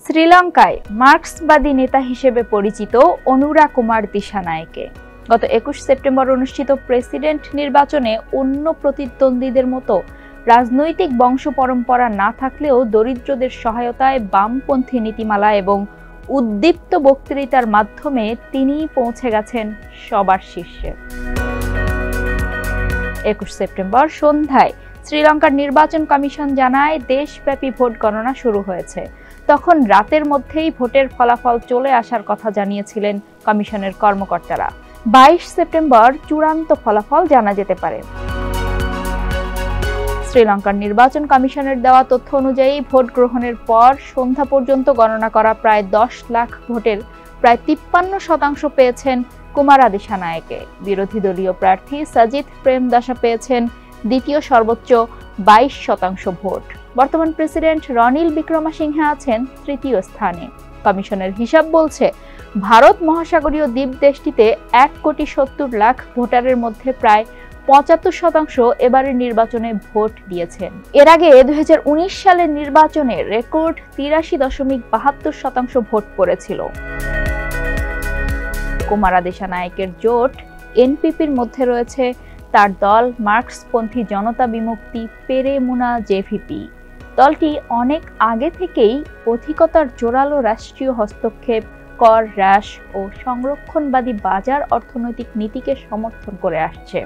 শ্রীলঙ্কায় মার্ক্সবাদী নেতা হিসেবে পরিচিত অনুরা কুমার দিশানায়েকে গত ২১ সেপ্টেম্বর অনুষ্ঠিত প্রেসিডেন্ট নির্বাচনে অন্য প্রতিদ্বন্দ্বীদের মতো রাজনৈতিক বংশ পরম্পরা না থাকলেও দরিদ্রদের সহায়তায় বামপন্থী নীতিমালা এবং উদ্দীপ্ত বক্তৃতার মাধ্যমে তিনি পৌঁছে গেছেন সবার শীর্ষে। ২১ সেপ্টেম্বর সন্ধ্যায় শ্রীলঙ্কার নির্বাচন কমিশন জানায় দেশব্যাপী ভোট গণনা শুরু হয়েছে। তখন রাতের মধ্যেই ভোটের ফলাফল চলে আসার কথা জানিয়েছিলেন কমিশনের কর্মকর্তারা। ২২ সেপ্টেম্বর চূড়ান্ত ফলাফল জানা যেতে পারে। শ্রীলঙ্কার নির্বাচন কমিশনের দেওয়া তথ্য অনুযায়ী ভোট গ্রহণের পর সন্ধ্যা পর্যন্ত গণনা করা প্রায় ১০ লাখ ভোটের প্রায় ৫৩% পেয়েছেন কুমারা দিশানায়েকে। বিরোধী দলীয় প্রার্থী সাজিথ প্রেমদাসা পেয়েছেন দ্বিতীয় সর্বোচ্চ ২২% ভোট। বর্তমান প্রেসিডেন্ট রনিল বিক্রমাসিংহে আছেন তৃতীয় স্থানে। কমিশনের হিসাব বলছে ভারত মহাসাগরীয় দ্বীপ দেশটিতে ১,৭০,০০,০০০ ভোটারের মধ্যে প্রায় ৭৫% এবারের নির্বাচনে ভোট দিয়েছেন। এর আগে ২০১৯ সালের নির্বাচনে রেকর্ড ৮৩.৭২% ভোট পড়েছিল। কুমারা দিশানায়েকের জোট এনপিপির মধ্যে রয়েছে তার দল মার্ক্সপন্থী জনতা বিমুক্তি পেরেমুনা জেভিপি। দলটি অনেক আগে থেকেই অধিকতর জোরালো রাষ্ট্রীয় হস্তক্ষেপ, কর হ্রাস ও সংরক্ষণবাদী বাজার অর্থনৈতিক নীতিকে সমর্থন করে আসছে।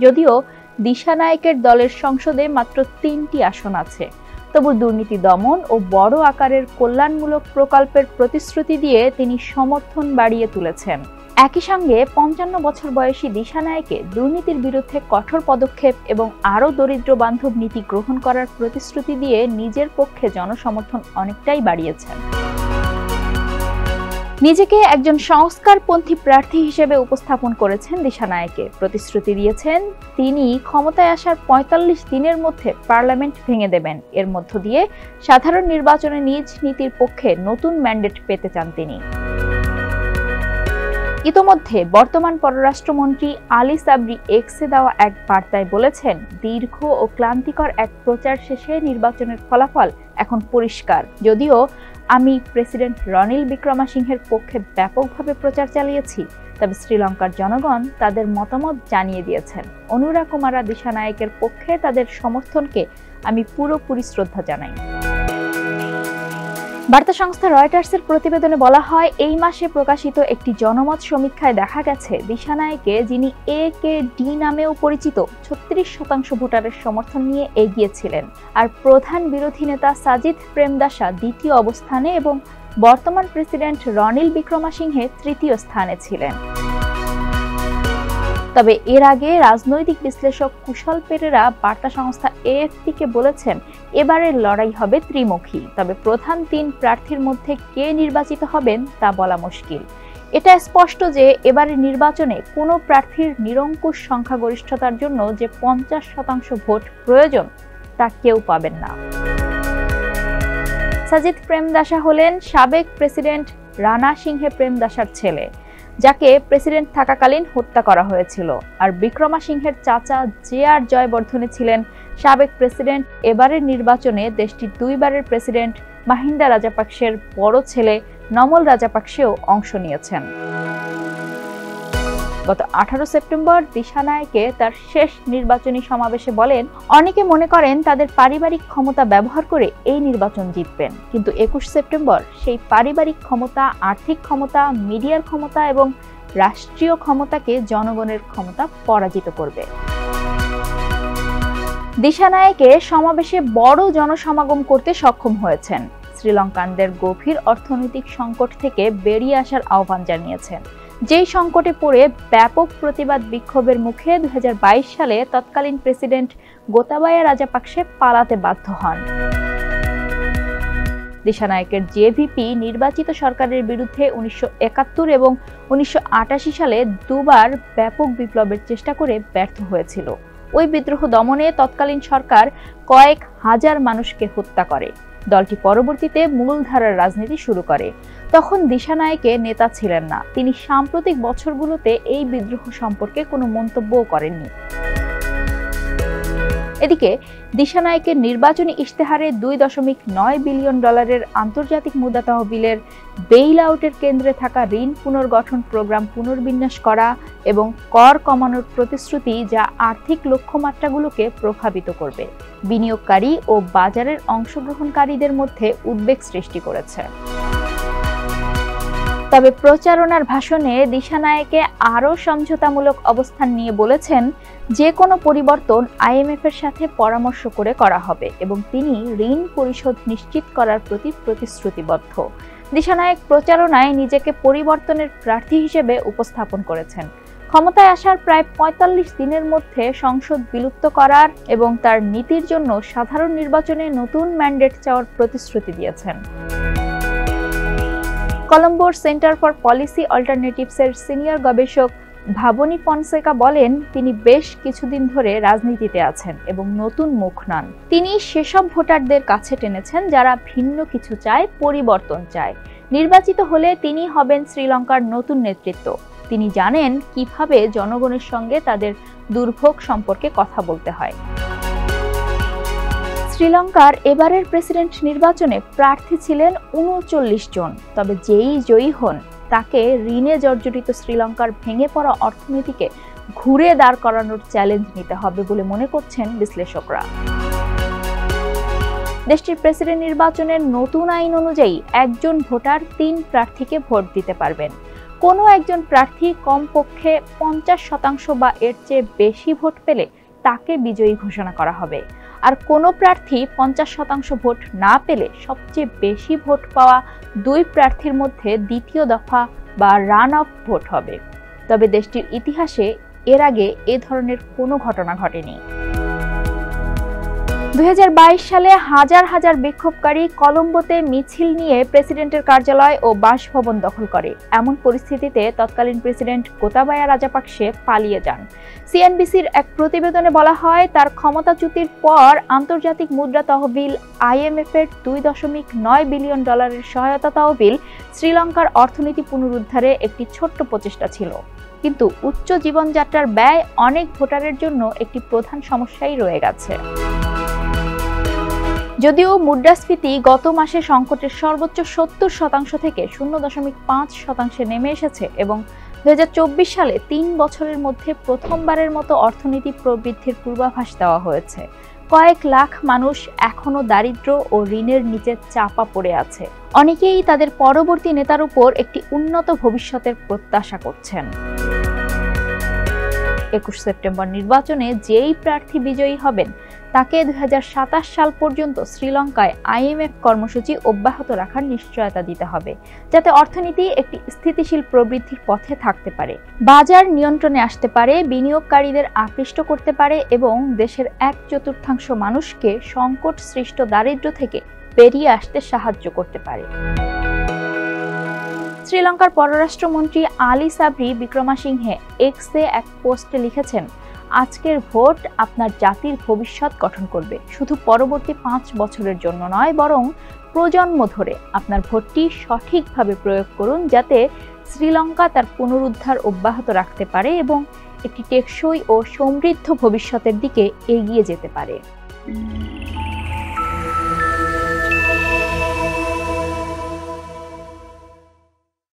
যদিও দিশানায়েকের দলের সংসদে মাত্র ৩টি আসন আছে, তবু দুর্নীতি দমন ও বড় আকারের কল্যাণমূলক প্রকল্পের প্রতিশ্রুতি দিয়ে তিনি সমর্থন বাড়িয়ে তুলেছেন। একই সঙ্গে ৫৫ বছর বয়সী দিশানায়েকে দুর্নীতির বিরুদ্ধে কঠোর পদক্ষেপ এবং আরও দরিদ্র বান্ধব নীতি গ্রহণ করার প্রতিশ্রুতি দিয়ে নিজের পক্ষে জনসমর্থন অনেকটাই বাড়িয়েছেন। নিজেকে একজন সংস্কারপন্থী প্রার্থী হিসেবে উপস্থাপন করেছেন দিশানায়েকে। প্রতিশ্রুতি দিয়েছেন তিনি ক্ষমতায় আসার ৪৫ দিনের মধ্যে পার্লামেন্ট ভেঙে দেবেন। এর মধ্য দিয়ে সাধারণ নির্বাচনে নিজ নীতির পক্ষে নতুন ম্যান্ডেট পেতে চান তিনি। ইতোমধ্যে বর্তমান পররাষ্ট্রমন্ত্রী আলী সাবরি এক্সে দেওয়া এক বার্তায় বলেছেন, দীর্ঘ ও ক্লান্তিকর এক প্রচার শেষে নির্বাচনের ফলাফল এখন পরিষ্কার। যদিও আমি প্রেসিডেন্ট রনিল বিক্রমাসিংহের পক্ষে ব্যাপকভাবে প্রচার চালিয়েছি, তবে শ্রীলঙ্কার জনগণ তাদের মতামত জানিয়ে দিয়েছেন। অনুরা কুমারা দিশানায়েকের পক্ষে তাদের সমর্থনকে আমি পুরোপুরি শ্রদ্ধা জানাই। বার্তা সংস্থা রয়টার্সের প্রতিবেদনে বলা হয়, এই মাসে প্রকাশিত একটি জনমত সমীক্ষায় দেখা গেছে দিশানায়েকে, যিনি AKD নামেও পরিচিত, ৩৬% ভোটারের সমর্থন নিয়ে এগিয়েছিলেন। আর প্রধান বিরোধী নেতা সাজিথ প্রেমদাসা দ্বিতীয় অবস্থানে এবং বর্তমান প্রেসিডেন্ট রনিল বিক্রমাসিংহে তৃতীয় স্থানে ছিলেন। তবে এর আগে রাজনৈতিক বিশ্লেষক কুশল পেরেরা বার্তা সংস্থা AFP-কে বলেছেন, এবারের লড়াই হবে ত্রিমুখী। তবে প্রধান ৩ প্রার্থীর মধ্যে কে নির্বাচিত হবেন তা বলা মুশকিল। এটা স্পষ্ট যে এবারের নির্বাচনে কোনো প্রার্থীর নিরঙ্কুশ সংখ্যাগরিষ্ঠতার জন্য যে ৫০% ভোট প্রয়োজন তা কেউ পাবেন না। সাজিথ প্রেমদাসা হলেন সাবেক প্রেসিডেন্ট রানা সিংহে প্রেমদাসার ছেলে, যাকে প্রেসিডেন্ট থাকাকালীন হত্যা করা হয়েছিল। আর বিক্রমাসিংহের চাচা JR জয়বর্ধনে ছিলেন সাবেক প্রেসিডেন্ট। এবারের নির্বাচনে দেশটির ২ বারের প্রেসিডেন্ট মাহিন্দা রাজাপাকসের বড় ছেলে নমল রাজাপাকসেও অংশ নিয়েছেন। গত ১৮ সেপ্টেম্বর দিশানায়েকে তার শেষ নির্বাচনী সমাবেশে বলেন, অনেকে মনে করেন তাদের পারিবারিক ক্ষমতা ব্যবহার করে এই নির্বাচন জিতবেন, কিন্তু ২১ সেপ্টেম্বর সেই পারিবারিক ক্ষমতা, আর্থিক ক্ষমতা, মিডিয়ার ক্ষমতা এবং রাষ্ট্রীয় ক্ষমতাকে জনগণের ক্ষমতা পরাজিত করবে। দিশানায়েকে সমাবেশে বড় জনসমাগম করতে সক্ষম হয়েছেন। শ্রীলঙ্কানদের গভীর অর্থনৈতিক সংকট থেকে বেরিয়ে আসার আহ্বান জানিয়েছেন। যেই সংকটে পড়ে ব্যাপক প্রতিবাদ বিক্ষোভের মুখে ২০২২ সালে তৎকালীন প্রেসিডেন্ট গোতাবায়া রাজাপাকসে পালাতে বাধ্য হন। দিশানায়েকের জেভিপি নির্বাচিত সরকারের বিরুদ্ধে ১৯৭১ এবং ১৯৮৮ সালে দুবার ব্যাপক বিপ্লবের চেষ্টা করে ব্যর্থ হয়েছিল। ওই বিদ্রোহ দমনে তৎকালীন সরকার কয়েক হাজার মানুষকে হত্যা করে। দলটি পরবর্তীতে মূলধারার রাজনীতি শুরু করে। তখন দিশানায়েকে নেতা ছিলেন না। তিনি সাম্প্রতিক বছরগুলোতে এই বিদ্রোহ সম্পর্কে কোনো মন্তব্যও করেননি। এদিকে দিশানায়েকের নির্বাচনী ইশতেহারে $2.9 বিলিয়ন আন্তর্জাতিক মুদ্রা তহবিলের বেইল আউটের কেন্দ্রে থাকা ঋণ পুনর্গঠন প্রোগ্রাম পুনর্বিন্যাস করা এবং কর কমানোর প্রতিশ্রুতি, যা আর্থিক লক্ষ্যমাত্রাগুলোকে প্রভাবিত করবে, বিনিয়োগকারী ও বাজারের অংশগ্রহণকারীদের মধ্যে উদ্বেগ সৃষ্টি করেছে। তবে প্রচারণার ভাষণে দিশানায়েকে আরও সমঝোতামূলক অবস্থান নিয়ে বলেছেন, যে কোনো পরিবর্তন আইএমএফের সাথে পরামর্শ করে করা হবে এবং তিনি ঋণ পরিশোধ নিশ্চিত করার প্রতি প্রতিশ্রুতিবদ্ধ। দিশানায়েক প্রচারণায় নিজেকে পরিবর্তনের প্রার্থী হিসেবে উপস্থাপন করেছেন। ক্ষমতায় আসার প্রায় ৪৫ দিনের মধ্যে সংসদ বিলুপ্ত করার এবং তার নীতির জন্য সাধারণ নির্বাচনে নতুন ম্যান্ডেট চাওয়ার প্রতিশ্রুতি দিয়েছেন। কলম্বোর সেন্টার ফর পলিসি অল্টারনেটিভসের সিনিয়র গবেষক ভাবনী ফনসেকা বলেন, তিনি বেশ কিছুদিন ধরে রাজনীতিতে আছেন এবং নতুন মুখ নন। তিনি সেসব ভোটারদের কাছে টেনেছেন যারা ভিন্ন কিছু চায়, পরিবর্তন চায়। নির্বাচিত হলে তিনি হবেন শ্রীলঙ্কার নতুন নেতৃত্ব। তিনি জানেন কিভাবে জনগণের সঙ্গে তাদের দুর্ভোগ সম্পর্কে কথা বলতে হয়। শ্রীলঙ্কার এবারের প্রেসিডেন্ট নির্বাচনে প্রার্থী ছিলেন ৩৯ জন। তবে যেই জয়ী হন, তাকে ঋণে জর্জরিত শ্রীলঙ্কার ভেঙে পড়া অর্থনীতিকে ঘুরে দাঁড় করানোর চ্যালেঞ্জ নিতে হবে বলে মনে করছেন বিশ্লেষকরা। দেশটির প্রেসিডেন্ট নির্বাচনের নতুন আইন অনুযায়ী একজন ভোটার ৩ প্রার্থীকে ভোট দিতে পারবেন। কোনো একজন প্রার্থী কমপক্ষে ৫০% বা এর চেয়ে বেশি ভোট পেলে তাকে বিজয়ী ঘোষণা করা হবে। আর কোনো প্রার্থী ৫০% ভোট না পেলে সবচেয়ে বেশি ভোট পাওয়া 2 প্রার্থীর মধ্যে দ্বিতীয় দফা বা রান অফ ভোট হবে। তবে দেশটির ইতিহাসে এর আগে এ ধরনের কোনো ঘটনা ঘটেনি। ২০২২ সালে হাজার হাজার বিক্ষোভকারী কলম্বোতে মিছিল নিয়ে প্রেসিডেন্টের কার্যালয় ও বাসভবন দখল করে। এমন পরিস্থিতিতে তৎকালীন প্রেসিডেন্ট গোতাবায়া রাজাপাকসে পালিয়ে যান। সিএনবিসির এক প্রতিবেদনে বলা হয়, তার ক্ষমতাচ্যুতির পর আন্তর্জাতিক মুদ্রা তহবিল আইএমএফের $2.9 বিলিয়ন সহায়তা তহবিল শ্রীলঙ্কার অর্থনীতি পুনরুদ্ধারে একটি ছোট্ট প্রচেষ্টা ছিল। কিন্তু উচ্চ জীবনযাত্রার ব্যয় অনেক ভোটারের জন্য একটি প্রধান সমস্যাই রয়ে গেছে। যদিও মুদ্রাস্ফীতি গত মাসে সংকটের সর্বোচ্চ ৭০% থেকে ০.৫% নেমে এসেছে এবং ২০২৪ সালে ৩ বছরের মধ্যে প্রথমবারের মতো অর্থনীতি প্রবৃদ্ধির পূর্বাভাস দেওয়া হয়েছে, কয়েক লাখ মানুষ এখনো দারিদ্র্য ও ঋণের নিচে চাপা পড়ে আছে। অনেকেই তাদের পরবর্তী নেতার উপর একটি উন্নত ভবিষ্যতের প্রত্যাশা করছেন। ২১ সেপ্টেম্বর নির্বাচনে যেই প্রার্থী বিজয়ী হবেন, তাকে ২০২৭ সাল পর্যন্ত শ্রীলঙ্কায় আইএমএফ কর্মসূচি অব্যাহত রাখার নিশ্চয়তা দিতে হবে, যাতে অর্থনীতি একটি স্থিতিশীল প্রবৃদ্ধির পথে থাকতে পারে, বাজার নিয়ন্ত্রণে আসতে পারে, বিনিয়োগকারীদের আকৃষ্ট করতে পারে এবং দেশের 1/4 মানুষকে সংকট সৃষ্ট দারিদ্র্য থেকে বেরিয়ে আসতে সাহায্য করতে পারে। শ্রীলঙ্কার পররাষ্ট্রমন্ত্রী আলী সাবরি বিক্রমাসিংহে এক্সে এক পোস্টে লিখেছেন, আজকের ভোট আপনার জাতির ভবিষ্যৎ গঠন করবে। শুধু পরবর্তী 5 বছরের জন্য নয়, বরং প্রজন্ম ধরে আপনার ভোটটি সঠিকভাবে প্রয়োগ করুন, যাতে শ্রীলঙ্কা তার পুনরুদ্ধার অব্যাহত রাখতে পারে এবং একটি টেকসই ও সমৃদ্ধ ভবিষ্যতের দিকে এগিয়ে যেতে পারে।